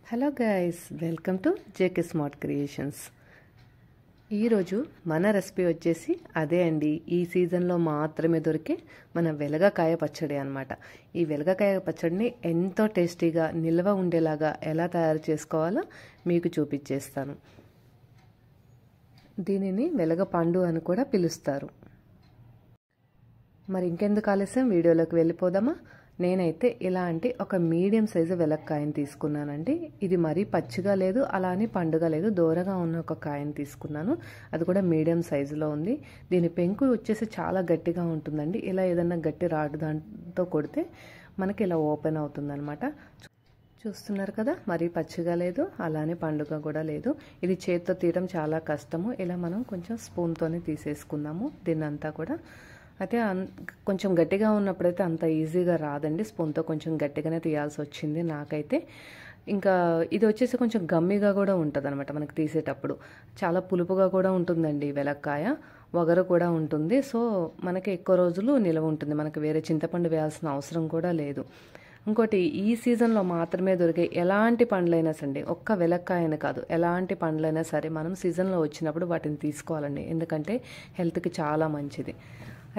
Hello guys, welcome to JK smart creations. ఈరోజు మన recipe వచ్చేసి అదే అండి, ఈ సీజన్లో మాత్రమే దొరికే మన వెలగకాయ పచ్చడి అనమాట. ఈ వెలగకాయ పచ్చడిని ఎంతో టేస్టీగా నిల్వ ఉండేలాగా ఎలా తయారు చేసుకోవాలో మీకు చూపించేస్తాను. దీనిని వెలగ పండు అని కూడా పిలుస్తారు. మరి ఇంకెందుకు ఆలస్యం, వీడియోలోకి వెళ్ళిపోదామా? నేనైతే ఇలాంటి ఒక మీడియం సైజు వెలక్కాయని తీసుకున్నానండి. ఇది మరీ పచ్చిగా లేదు, అలా అని పండుగ లేదు, దూరగా ఉన్న ఒక కాయని తీసుకున్నాను. అది కూడా మీడియం సైజులో ఉంది. దీని పెంకు వచ్చేసి చాలా గట్టిగా ఉంటుందండి. ఇలా ఏదన్నా గట్టి రాడు దాంతో కొడితే మనకి ఇలా ఓపెన్ అవుతుందన్నమాట. చూస్తున్నారు కదా, మరీ పచ్చిగా లేదు, అలానే పండుగ కూడా లేదు. ఇది చేతితో తీయడం చాలా కష్టము. ఇలా మనం కొంచెం స్పూన్తోనే తీసేసుకుందాము దీన్నంతా కూడా. అయితే కొంచెం గట్టిగా ఉన్నప్పుడైతే అంత ఈజీగా రాదండి, స్పూన్తో కొంచెం గట్టిగానే తీయాల్సి వచ్చింది నాకైతే. ఇంకా ఇది వచ్చేసి కొంచెం గమ్మిగా కూడా ఉంటుంది అనమాట మనకు తీసేటప్పుడు. చాలా పులుపుగా కూడా ఉంటుందండి వెలక్కాయ, వగరు కూడా ఉంటుంది. సో మనకి ఎక్కువ రోజులు నిల్వ ఉంటుంది, మనకి వేరే చింతపండు వేయాల్సిన అవసరం కూడా లేదు. ఇంకోటి, ఈ సీజన్లో మాత్రమే దొరికే ఎలాంటి పండ్లైనా సరే, ఒక్క వెలక్కాయని కాదు, ఎలాంటి పండ్లైనా సరే మనం సీజన్లో వచ్చినప్పుడు వాటిని తీసుకోవాలండి, ఎందుకంటే హెల్త్కి చాలా మంచిది.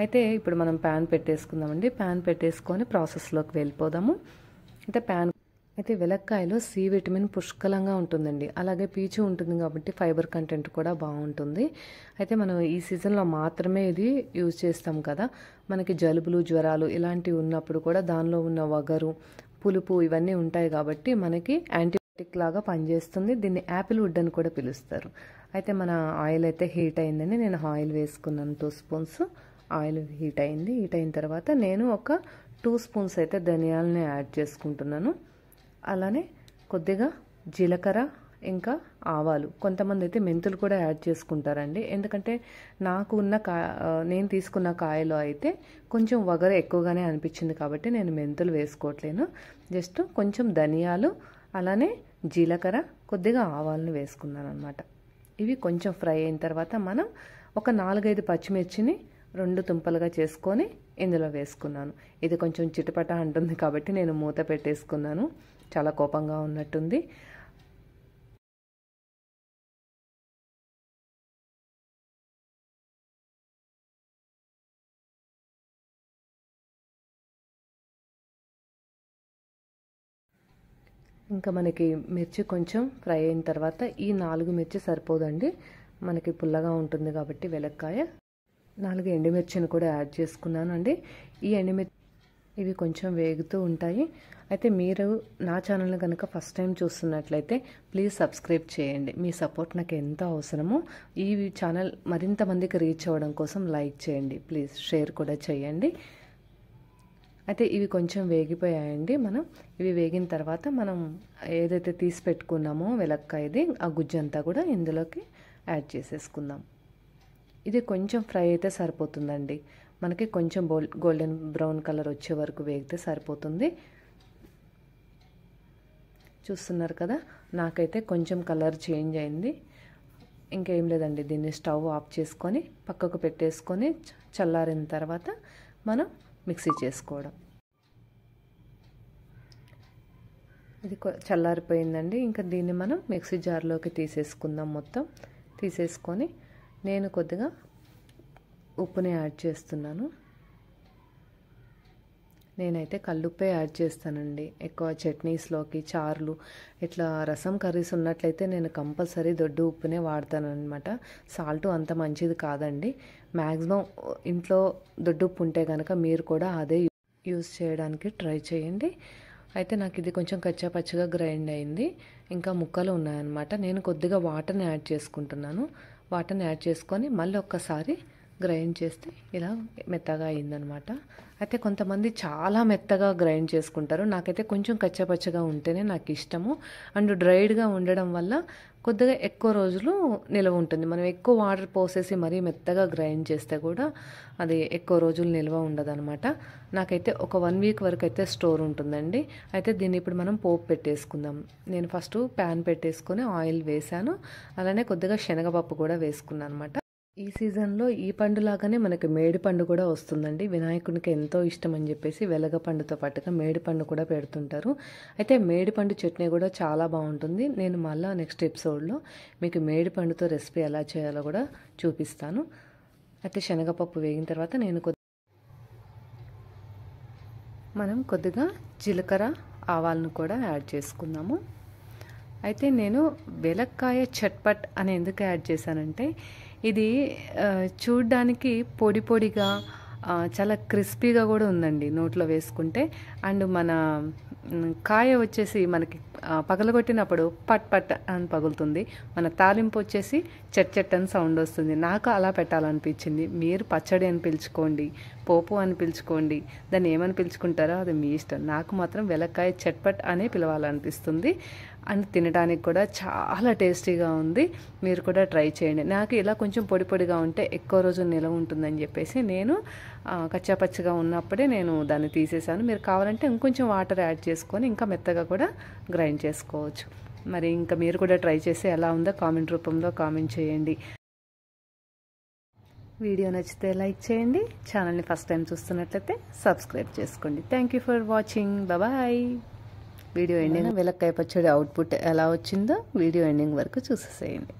అయితే ఇప్పుడు మనం ప్యాన్ పెట్టేసుకుందామండి. ప్యాన్ పెట్టేసుకొని ప్రాసెస్లోకి వెళ్ళిపోదాము. అయితే వెలక్కాయలో సి విటమిన్ పుష్కలంగా ఉంటుందండి, అలాగే పీచు ఉంటుంది కాబట్టి ఫైబర్ కంటెంట్ కూడా బాగుంటుంది. అయితే మనం ఈ సీజన్లో మాత్రమే ఇది యూజ్ చేస్తాం కదా. మనకి జలుబులు, జ్వరాలు ఇలాంటివి ఉన్నప్పుడు కూడా దానిలో ఉన్న వగరు, పులుపు ఇవన్నీ ఉంటాయి కాబట్టి మనకి యాంటీబయాటిక్ లాగా పనిచేస్తుంది. దీన్ని యాపిల్ వుడ్ అని కూడా పిలుస్తారు. అయితే మన ఆయిల్ అయితే హీట్ అయిందని నేను ఆయిల్ వేసుకున్నాను. 2 స్పూన్స్ ఆయిల్ హీట్ అయింది. హీట్ అయిన తర్వాత నేను ఒక 2 స్పూన్స్ అయితే ధనియాలని యాడ్ చేసుకుంటున్నాను. అలానే కొద్దిగా జీలకర్ర, ఇంకా ఆవాలు, కొంతమంది అయితే మెంతులు కూడా యాడ్ చేసుకుంటారండి. ఎందుకంటే నాకు ఉన్న నేను తీసుకున్న కాయలో అయితే కొంచెం వగరు ఎక్కువగానే అనిపించింది కాబట్టి నేను మెంతులు వేసుకోవట్లేను. జస్ట్ కొంచెం ధనియాలు, అలానే జీలకర్ర, కొద్దిగా ఆవాలను వేసుకున్నాను అనమాట. ఇవి కొంచెం ఫ్రై అయిన తర్వాత మనం ఒక 4-5 పచ్చిమిర్చిని 2 తుంపలుగా చేసుకొని ఇందులో వేసుకున్నాను. ఇది కొంచెం చిటపట అంటుంది కాబట్టి నేను మూత పెట్టేసుకున్నాను. చాలా కోపంగా ఉన్నట్టుంది. ఇంకా మనకి మిర్చి కొంచెం ఫ్రై అయిన తర్వాత, ఈ 4 మిర్చి సరిపోదండి, మనకి పుల్లగా ఉంటుంది కాబట్టి వెలక్కాయ. 4 ఎండుమిర్చిని కూడా యాడ్ చేసుకున్నాను అండి. ఈ ఎండుమిర్చి ఇవి కొంచెం వేగుతూ ఉంటాయి. అయితే మీరు నా ఛానల్ని కనుక ఫస్ట్ టైం చూస్తున్నట్లయితే ప్లీజ్ సబ్స్క్రైబ్ చేయండి. మీ సపోర్ట్ నాకు ఎంతో అవసరము. ఈ ఛానల్ మరింత మందికి రీచ్ అవ్వడం కోసం లైక్ చేయండి, ప్లీజ్ షేర్ కూడా చేయండి. అయితే ఇవి కొంచెం వేగిపోయాయండి. ఇవి వేగిన తర్వాత మనం ఏదైతే తీసి పెట్టుకున్నామో వెలక్కాయది, ఆ గుజ్జంతా కూడా ఇందులోకి యాడ్ చేసేసుకుందాం. ఇది కొంచెం ఫ్రై అయితే సరిపోతుందండి, మనకి కొంచెం గోల్డెన్ బ్రౌన్ కలర్ వచ్చే వరకు వేగితే సరిపోతుంది. చూస్తున్నారు కదా, నాకైతే కొంచెం కలర్ చేంజ్ అయింది. ఇంకేం లేదండి, దీన్ని స్టవ్ ఆఫ్ చేసుకొని పక్కకు పెట్టేసుకొని చల్లారిన తర్వాత మనం మిక్సీ చేసుకోవడం. ఇది చల్లారిపోయిందండి. ఇంకా దీన్ని మనం మిక్సీ జార్లోకి తీసేసుకుందాం. మొత్తం తీసేసుకొని నేను కొద్దిగా ఉప్పుని యాడ్ చేస్తున్నాను. నేనైతే కల్లుప్పే యాడ్ చేస్తానండి ఎక్కువ చట్నీస్లోకి, చారులు, ఇట్లా రసం కర్రీస్ ఉన్నట్లయితే నేను కంపల్సరీ దొడ్డు ఉప్పునే వాడతాను అనమాట. సాల్ట్ అంత మంచిది కాదండి. మ్యాక్సిమం ఇంట్లో దొడ్డు ఉప్పు ఉంటే కనుక మీరు కూడా అదే యూజ్ చేయడానికి ట్రై చేయండి. అయితే నాకు ఇది కొంచెం కచ్చాపచ్చగా గ్రైండ్ అయింది, ఇంకా ముక్కలు ఉన్నాయన్నమాట. నేను కొద్దిగా వాటర్ని యాడ్ చేసుకుంటున్నాను. వాటర్ని యాడ్ చేసుకొని మళ్ళీ ఒక్కసారి గ్రైండ్ చేస్తే ఇలా మెత్తగా అయిందనమాట. అయితే కొంతమంది చాలా మెత్తగా గ్రైండ్ చేసుకుంటారు, నాకైతే కొంచెం కచ్చాపచ్చగా ఉంటేనే నాకు ఇష్టము. అండ్ డ్రైడ్గా ఉండడం వల్ల కొద్దిగా ఎక్కువ రోజులు నిల్వ ఉంటుంది. మనం ఎక్కువ వాటర్ పోసేసి మరీ మెత్తగా గ్రైండ్ చేస్తే కూడా అది ఎక్కువ రోజులు నిల్వ ఉండదన్నమాట. నాకైతే ఒక 1 వీక్ వరకు అయితే స్టోర్ ఉంటుందండి. అయితే దీన్ని ఇప్పుడు మనం పోపు పెట్టేసుకుందాం. నేను ఫస్ట్ ప్యాన్ పెట్టేసుకొని ఆయిల్ వేసాను, అలానే కొద్దిగా శనగపప్పు కూడా వేసుకున్నాను అనమాట. ఈ సీజన్లో ఈ పండులాగానే మనకి మేడి పండు కూడా వస్తుందండి. వినాయకునికి ఎంతో ఇష్టం అని చెప్పేసి వెలగ పండుతో పాటుగా మేడి పండు కూడా పెడుతుంటారు. అయితే మేడి పండు చట్నీ కూడా చాలా బాగుంటుంది. నేను మళ్ళీ నెక్స్ట్ ఎపిసోడ్లో మీకు మేడి పండుతో రెసిపీ ఎలా చేయాలో కూడా చూపిస్తాను. అయితే శనగపప్పు వేగిన తర్వాత మనం కొద్దిగా జీలకర్ర ఆవాలను కూడా యాడ్ చేసుకుందాము. అయితే నేను వెలక్కాయ చట్పట్ అని ఎందుకు యాడ్ చేశానంటే ఇది చూడ్డానికి పొడి పొడిగా చాలా క్రిస్పీగా కూడా ఉందండి నోట్లో వేసుకుంటే. అండ్ మన కాయ వచ్చేసి మనకి పగలగొట్టినప్పుడు పట్ పట్ అని పగులుతుంది. మన తాలింపు వచ్చేసి చట్ చట్ అని సౌండ్ వస్తుంది. నాకు అలా పెట్టాలనిపించింది. మీరు పచ్చడి అని పిలుచుకోండి, పోపు అని పిలుచుకోండి, దాన్ని ఏమని పిలుచుకుంటారో అది మీ ఇష్టం. నాకు మాత్రం వెలక్కాయ చట్పట్ అనే పిలవాలనిపిస్తుంది. అండ్ తినడానికి కూడా చాలా టేస్టీగా ఉంది. మీరు కూడా ట్రై చేయండి. నాకు ఇలా కొంచెం పొడి పొడిగా ఉంటే ఎక్కువ రోజులు నిలవ ఉంటుందని చెప్పేసి నేను కచ్చాపచ్చిగా ఉన్నప్పుడే నేను దాన్ని తీసేసాను. మీరు కావాలంటే ఇంకొంచెం వాటర్ యాడ్ చేసుకొని ఇంకా మెత్తగా కూడా గ్రైండ్ చేసుకోవచ్చు. మరి ఇంకా మీరు కూడా ట్రై చేసి ఎలా ఉందో కామెంట్ రూపంలో కామెంట్ చేయండి. వీడియో నచ్చితే లైక్ చేయండి. ఛానల్ని ఫస్ట్ టైం చూస్తున్నట్లయితే సబ్స్క్రైబ్ చేసుకోండి. Thank you for watching. Bye. Video ending వెలక్కాయ పచ్చడి అవుట్పుట్ ఎలా వచ్చిందో వీడియో ఎండింగ్ వరకు చూసేసేయండి.